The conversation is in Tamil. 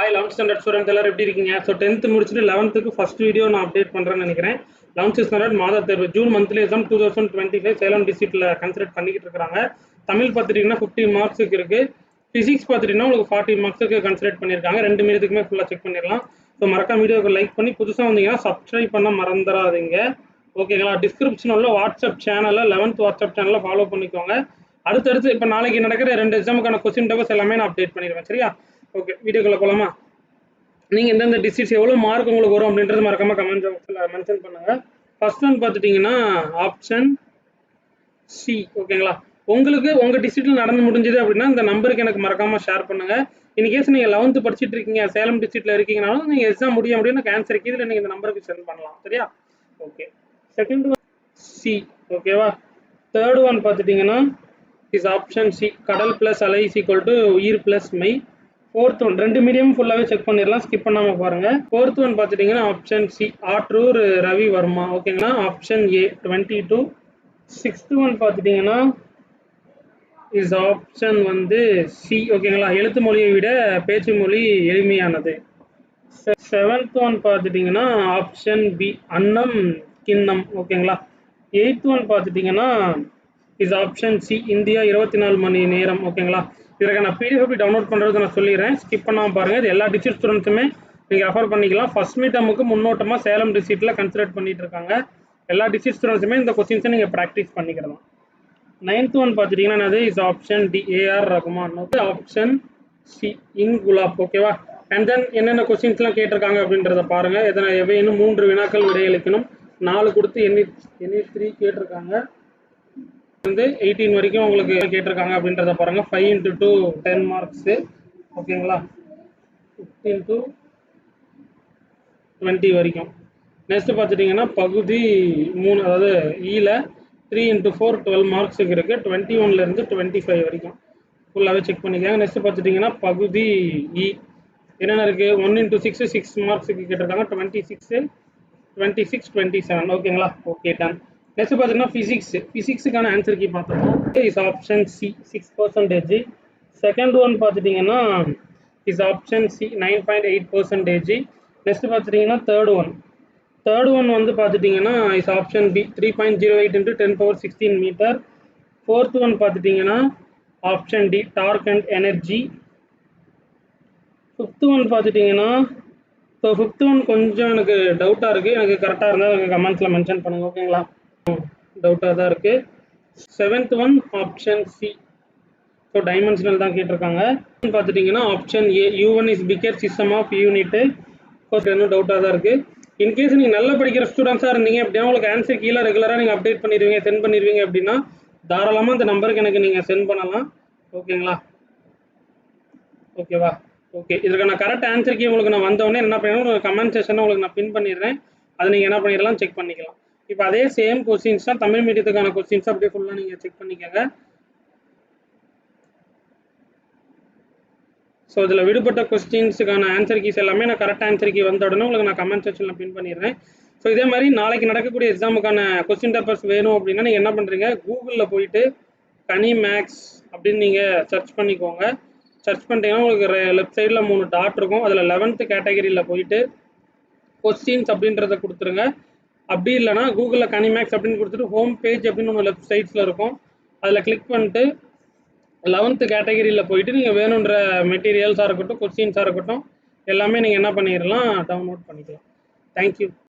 ஹாய் 11th ஸ்டாண்டர்ட் ஸ்டூடெண்ட்ஸ் எல்லாரும் எப்படி இருக்கீங்க? ஸோ 10th முடிச்சுட்டு 11th ஃபர்ஸ்ட் வீடியோ நான் அப்டேட் பண்ணுறேன்னு நினைக்கிறேன். 11th ஸ்டாண்டர்ட் மாத தேர்வு ஜூன் மந்த்லி எக்ஸாம் 2025 சேலம் டிஸ்ட்ரிக்ட்ல கன்சிடர் பண்ணிக்கிட்டு இருக்காங்க. தமிழ் பார்த்துட்டீங்கன்னா 50 மார்க்ஸுக்கு இருக்கு. பிசிக்ஸ் பார்த்துட்டீங்கன்னா உங்களுக்கு 40 மார்க்ஸுக்கு கன்சிடர் பண்ணியிருக்காங்க. ரெண்டு மீதுக்குமே ஃபுல்லாக செக் பண்ணிடலாம். ஸோ மறக்காம வீடியோக்கு லைக் பண்ணி புதுசாக வந்தீங்கன்னா சப்ஸ்கிரைப் பண்ண மறந்துடாதீங்க. ஓகேங்களா? டிஸ்கிரிப்ஷன் உள்ள வாட்ஸ்அப் சேனலில் 11th வாட்ஸ்அப் சேனலில் ஃபாலோ பண்ணிக்கோங்க. அடுத்தடுத்து இப்போ நாளைக்கு நடக்கிற 2 எக்ஸாமுக்கான கொஸ்டின் பேப்பர்ஸ் எல்லாமே நான் அப்டேட் பண்ணிடுவேன். சரியா? ஓகே, வீடியோக்குள்ள போகலாமா? நீங்கள் எந்தெந்த டிஸ்ட்ரிக்ட்ஸ் எவ்வளோ மார்க் உங்களுக்கு வரும் அப்படின்றது மறக்காம கமெண்ட் பாக்ஸில் மென்ஷன் பண்ணுங்கள். ஃபர்ஸ்ட் ஒன் பார்த்துட்டிங்கன்னா ஆப்ஷன் சி. ஓகேங்களா? உங்களுக்கு உங்கள் டிஸ்ட்ரிக்டில் நடந்து முடிஞ்சது அப்படின்னா இந்த நம்பருக்கு எனக்கு மறக்காமல் ஷேர் பண்ணுங்கள். இன்கேஸ் நீங்கள் 11th படிச்சுட்டு இருக்கீங்க, சேலம் டிஸ்ட்ரிக்டில் இருக்கீங்கனாலும் நீங்கள் எக்ஸாம் முடிய முடியும் கேன்சர் கீழே நீங்கள் இந்த நம்பருக்கு சென்ட் பண்ணலாம். சரியா? Okay, second one C. ஓகேவா? தேர்ட் ஒன் பார்த்துட்டிங்கன்னா இஸ் ஆப்ஷன் சி. கடல் ப்ளஸ் அலை இஸ் ஈக்குவல் டு உயிர் ப்ளஸ் மெய். ஃபோர்த் ஒன் ரெண்டு மீடியம் ஃபுல்லாகவே செக் பண்ணிடலாம், ஸ்கிப் பண்ணாமல் பாருங்கள். ஃபோர்த் ஒன் பார்த்துட்டிங்கன்னா ஆப்ஷன் சி. ஆற்றூர் ரவி வர்மா. ஓகேங்களா? Option A 22. சிக்ஸ்த் ஒன் பார்த்துட்டிங்கன்னா இஸ் ஆப்ஷன் சி. ஓகேங்களா? எழுத்து மொழியை விட பேச்சு மொழி எளிமையானது. செவன்த் ஒன் பார்த்துட்டிங்கன்னா ஆப்ஷன் பி. அன்னம் கிண்ணம். ஓகேங்களா? எயித் ஒன் பார்த்துட்டிங்கன்னா இஸ் ஆப்ஷன் சி. இந்தியா 24 மணி நேரம். ஓகேங்களா? இதற்கான பிடிஎஃப் எப்படி டவுன்லோட் பண்ணுறது நான் சொல்லிடுறேன், ஸ்கிப் பண்ணாமல் பாருங்கள். இது எல்லா டிஸ்ட்ரிக்ட் ஸ்டூடெண்ட்ஸுமே நீங்கள் ரெஃபர் பண்ணிக்கலாம். ஃபர்ஸ்ட் மீட்டமுக்கு முன்னோட்டமாக சேலம் டிஸ்ட்ரிக்டில் கன்சிடர் பண்ணிட்டு இருக்காங்க. எல்லா டிஸ்ட்ரிக்ட் ஸ்டூடெண்ட்ஸுமே இந்த கொஸ்டின்ஸை நீங்கள் ப்ராக்டிஸ் பண்ணிக்கலாம். நைன்த் ஒன் பார்த்துட்டிங்கன்னா என்னது is option D. AR Rahman. Okay, option C. Inquilab. ஓகேவா? அண்ட் தென் என்னென்ன கொஸ்டின்ஸ்லாம் கேட்டிருக்காங்க அப்படின்றத பாருங்கள். எதனா எவையும் 3 வினாக்கள் விடையளிக்கணும். 4 கொடுத்து எண்ணி 3 கேட்டிருக்காங்க. 18 வரைக்கும் உங்களுக்கு கேட்டிருக்காங்க அப்படின்றத பாருங்க. 5 into 2 10 மார்க்ஸு. ஓகேங்களா? 15 to 20 வரைக்கும். நெக்ஸ்ட் பார்த்துட்டிங்கன்னா பகுதி 3, அதாவது ஈல 3 into 4 12 மார்க்ஸுக்கு இருக்குது. 21லேருந்து 25 வரைக்கும் ஃபுல்லாகவே செக் பண்ணிக்கோங்க. நெக்ஸ்ட் பார்த்துட்டிங்கன்னா பகுதி இ என்னென்ன இருக்குது, 1 into 6 6 மார்க்ஸுக்கு கேட்டிருக்காங்க. 26 26 27. ஓகேங்களா? Okay, done. நெக்ஸ்ட் பார்த்தீங்கன்னா ஃபிசிக்ஸுக்கான ஆன்சர் கீ பார்த்துருக்கோம். Is option C 6%. Second one பார்த்துட்டிங்கன்னா இஸ் ஆப்ஷன் சி 9.8%. நெக்ஸ்ட் பார்த்துட்டிங்கன்னா தேர்ட் ஒன் பார்த்துட்டிங்கன்னா is option B 3.08 into 10^16 metre. Fourth one பார்த்துட்டிங்கன்னா option D dark and energy. Fifth one பார்த்துட்டிங்கன்னா ஸோ ஃபிஃப்த் ஒன் கொஞ்சம் எனக்கு டவுட்டாக இருக்குது. எனக்கு கரெக்டாக இருந்தால் எனக்கு கமெண்ட்ஸில் மென்ஷன் பண்ணுங்கள். ஓகேங்களா? டவுட்டாக தான் இருக்குது. Seventh one option C. So dimensional தான் கேட்டிருக்காங்க. பார்த்துட்டிங்கன்னா option A U1 is bigger system of unit. இன்னும் டவுட்டாக தான் இருக்குது. இன்கேஸ் நீங்கள் நல்லா படிக்கிற ஸ்டூடெண்ட்ஸாக இருந்தீங்க அப்படின்னா உங்களுக்கு ஆன்சர் கீழே ரெகுலராக நீங்கள் அப்டேட் பண்ணிடுவீங்க, சென்ட் பண்ணிடுவீங்க அப்படின்னா தாராளமாக இந்த நம்பருக்கு எனக்கு நீங்கள் சென்ட் பண்ணலாம். ஓகேங்களா? ஓகேவா? ஓகே, இதுக்கான கரெக்ட் ஆன்சர் கீ உங்களுக்கு நான் வந்தோடனே என்ன பண்ணணும், உங்களுக்கு கமெண்ட் செக்ஷனில் உங்களுக்கு நான் பின் பண்ணிடுறேன். அதை நீங்கள் என்ன பண்ணிடலாம், செக் பண்ணிக்கலாம். இப்போ அதே சேம் கொஸ்டின்ஸ் தான் தமிழ் மீடியத்துக்கான கொஸ்டின்ஸ் அப்படியே ஃபுல்லாக நீங்கள் செக் பண்ணிக்கோங்க. ஸோ இதில் விடுபட்ட கொஸ்டின்ஸுக்கான ஆன்சர் கீஸ் எல்லாமே நான் கரெக்ட் ஆன்சர் கீ வந்த உடனே உங்களுக்கு நான் கமெண்ட் செக்ஷனில் பின் பண்ணிடுறேன். ஸோ இதே மாதிரி நாளைக்கு நடக்கக்கூடிய எக்ஸாமுக்கான கொஸ்டின் பேப்பர்ஸ் வேணும் அப்படின்னா நீங்கள் என்ன பண்ணுறீங்க, கூகுளில் போயிட்டு கனி மேக்ஸ் அப்படின்னு நீங்கள் சர்ச் பண்ணிக்கோங்க. சர்ச் பண்ணிட்டீங்கன்னா உங்களுக்கு லெஃப்ட் சைடில் 3 டாட் இருக்கும். அதில் 11th கேட்டகரியில் போயிட்டு கொஸ்டின்ஸ் அப்படின்றத கொடுத்துருங்க. அப்படி இல்லைனா கூகுளில் கனிமேக்ஸ் அப்படின்னு கொடுத்துட்டு ஹோம் பேஜ் அப்படின்னு ஒன்று லெஃப்ட் சைட்ஸில் இருக்கும். அதில் கிளிக் பண்ணிட்டு 11th கேட்டகரியில் போயிட்டு நீங்கள் வேணுன்ற மெட்டீரியல்ஸாக இருக்கட்டும், கொஸ்டின்ஸாக இருக்கட்டும் எல்லாமே நீங்கள் என்ன பண்ணிடலாம், டவுன்லோட் பண்ணிக்கலாம். தேங்க்யூ.